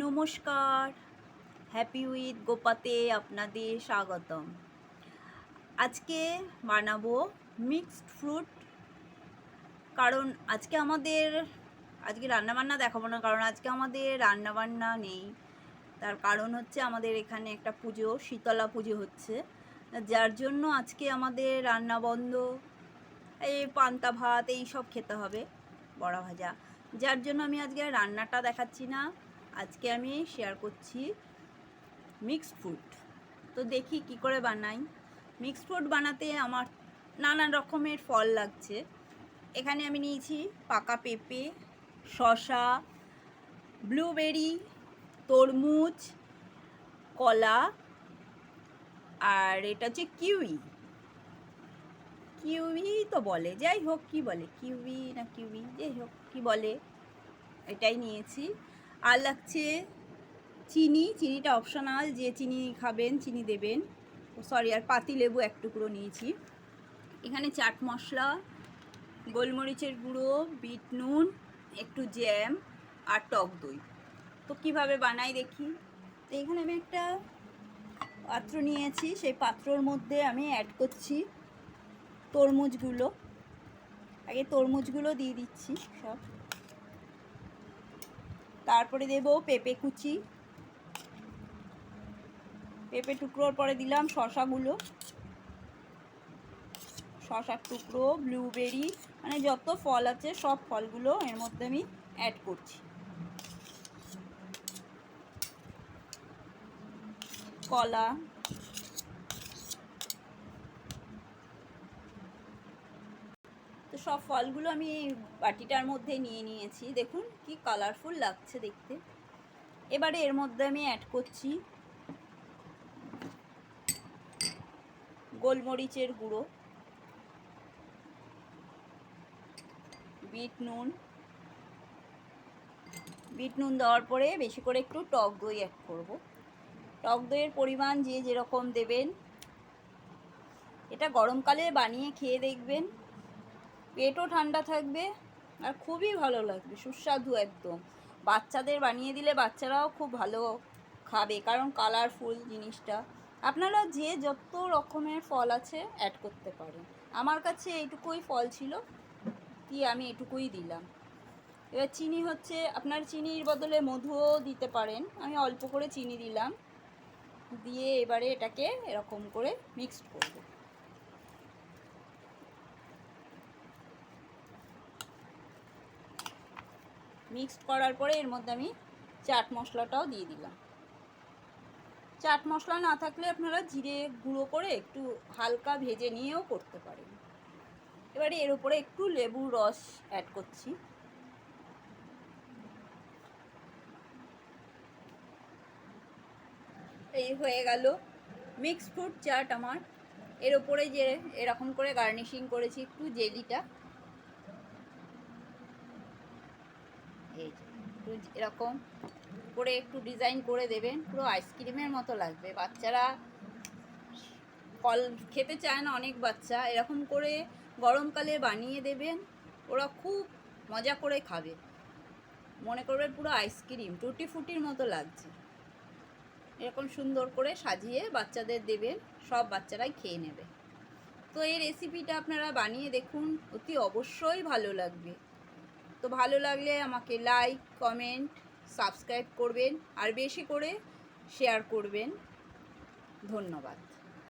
নমস্কার, happy with গোপাতে আপনাদের স্বাগতম। আজকে বানাবো মিক্সড ফ্রুট। কারণ আজকে রান্নাবান্না দেখাবো না, কারণ আজকে আমাদের রান্নাবান্না নেই। তার কারণ হচ্ছে আমাদের এখানে একটা পুজো, শীতলা পুজো হচ্ছে, যার জন্য আজকে আমাদের রান্না বন্ধ। এই পান্তা ভাত এই সব খেতে হবে, বড়া ভাজা, যার জন্য আমি আজকে রান্নাটা দেখাচ্ছি না। আজকে আমি শেয়ার করছি মিক্সড ফ্রুট। তো দেখি কি করে বানাই। মিক্সড ফ্রুট বানাতে আমার নানান রকমের ফল লাগছে। এখানে আমি নিয়েছি পাকা পেঁপে, শসা, ব্লুবেরি, তরমুজ, কলা, আর এটা হচ্ছে কিউই তো বলে, যাই হোক কি বলে, কিউই যাই হোক কি বলে, এটাই নিয়েছি। আর লাগছে চিনিটা অপশনাল, যে চিনি খাবেন চিনি দেবেন, সরি, আর পাতি লেবু এক টুকরো নিয়েছি। এখানে চাট মশলা, গোলমরিচের গুঁড়ো, বিট নুন, একটু জ্যাম আর টক দই। তো কিভাবে বানাই দেখি। তো এখানে আমি একটা পাত্র নিয়েছি, সেই পাত্রর মধ্যে আমি অ্যাড করছি তরমুজগুলো। আগে তরমুজগুলো দিয়ে দিচ্ছি সব, তারপরে দেব পেঁপে কুচি, পেঁপে টুকরোর পরে দিলাম শসাগুলো, শসার টুকরো, ব্লুবেরি, মানে যত ফল আছে সব ফলগুলো এর মধ্যে আমি অ্যাড করছি। কলা, তো সব ফলগুলো আমি এই বাটিটার মধ্যে নিয়ে নিয়েছি। দেখুন কি কালারফুল লাগছে দেখতে। এবারে এর মধ্যে আমি অ্যাড করছি গোলমরিচের গুঁড়ো, বিট নুন দেওয়ার পরে বেশি করে একটু টক দই অ্যাড করব। টক দইয়ের পরিমাণ যে যেরকম দেবেন। এটা গরমকালে বানিয়ে খেয়ে দেখবেন, পেটও ঠান্ডা থাকবে আর খুবই ভালো লাগবে, সুস্বাদু একদম। বাচ্চাদের বানিয়ে দিলে বাচ্চারাও খুব ভালো খাবে, কারণ কালারফুল জিনিসটা। আপনারা যে যত রকমের ফল আছে অ্যাড করতে পারেন। আমার কাছে এইটুকুই ফল ছিল, কি আমি এটুকুই দিলাম। এবার চিনি হচ্ছে, আপনার চিনির বদলে মধুও দিতে পারেন। আমি অল্প করে চিনি দিলাম, দিয়ে এবারে এটাকে এরকম করে মিক্সড করব। মিক্সড করার পরে এর মধ্যে আমি চাট মশলাটাও দিয়ে দিলাম। চাট মশলা না থাকলে আপনারা জিরে গুঁড়ো করে একটু হালকা ভেজে নিয়েও করতে পারেন। এবারে এর উপরে একটু লেবুর রস অ্যাড করছি। এই হয়ে গেল মিক্সড ফ্রুট চাট আমার। এর উপরে যে এরকম করে গার্নিশিং করেছি একটু জেলিটা, এই এরকম করে একটু ডিজাইন করে দেবেন, পুরো আইসক্রিমের মতো লাগবে। বাচ্চারা ফল খেতে চায় না অনেক বাচ্চা, এরকম করে গরমকালে বানিয়ে দেবেন, ওরা খুব মজা করে খাবে, মনে করবে পুরো আইসক্রিম টুটি ফুটির মতো লাগছে। এরকম সুন্দর করে সাজিয়ে বাচ্চাদের দেবেন, সব বাচ্চারাই খেয়ে নেবে। তো এই রেসিপিটা আপনারা বানিয়ে দেখুন, অতি অবশ্যই ভালো লাগবে। তো ভালো লাগলে আমাকে লাইক, কমেন্ট, সাবস্ক্রাইব করবেন আর বেশি করে শেয়ার করবেন। ধন্যবাদ।